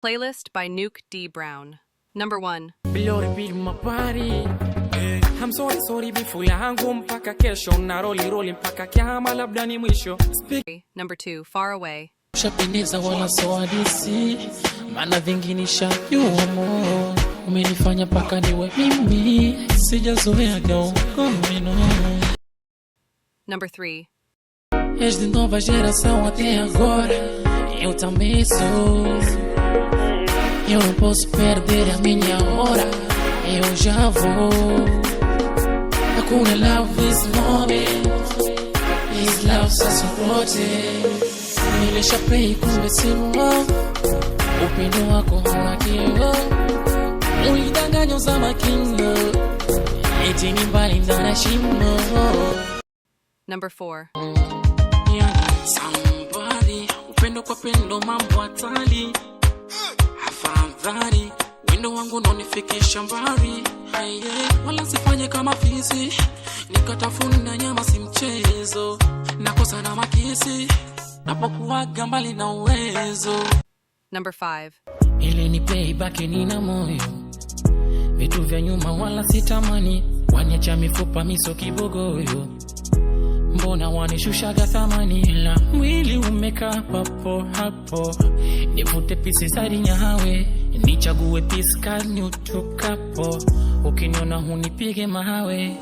Playlist by Nuke D. Brown. Number 1. Glory be my body. I'm sorry bifula hangu mpaka kesho na roli mpaka kiama labda ni mwisho. Number 2. Far Away. Shapendeza wala soadisi, maana vingi nishajua mo. Umenifanya paka niwe mimi, sijazoea gaungomino. Number 3. És de nova geração até agora, eu também sou. Eu não posso perder a minha hora, eu já vou. Hakuna love this moment, is love sacerdote. Nilishapray kumbe simo, upendo wako hawakiwa. Ulidanganya zama kingo, eti ni mbali ndana shimo. Number 4. Somebody, upendo kwa pendo mambo hatari. Afadhali wendo wangu unonifikisha mbali. Wala sifanye kama fisi, nikatafuna nyama si mchezo. Nakosa na makisi, napokuwaga mbali na uwezo. Number 5. Ile ni playback nina moyo, vitu vya nyuma wala sitamani. Wanyacha mifupa miso kibogoyo, mbona wanishushaga thamani. La mwili umekaa papo hapo, nivute pisi zari nyahawe, nichague piska nyutukapo. Ukiniona hunipige mahawe.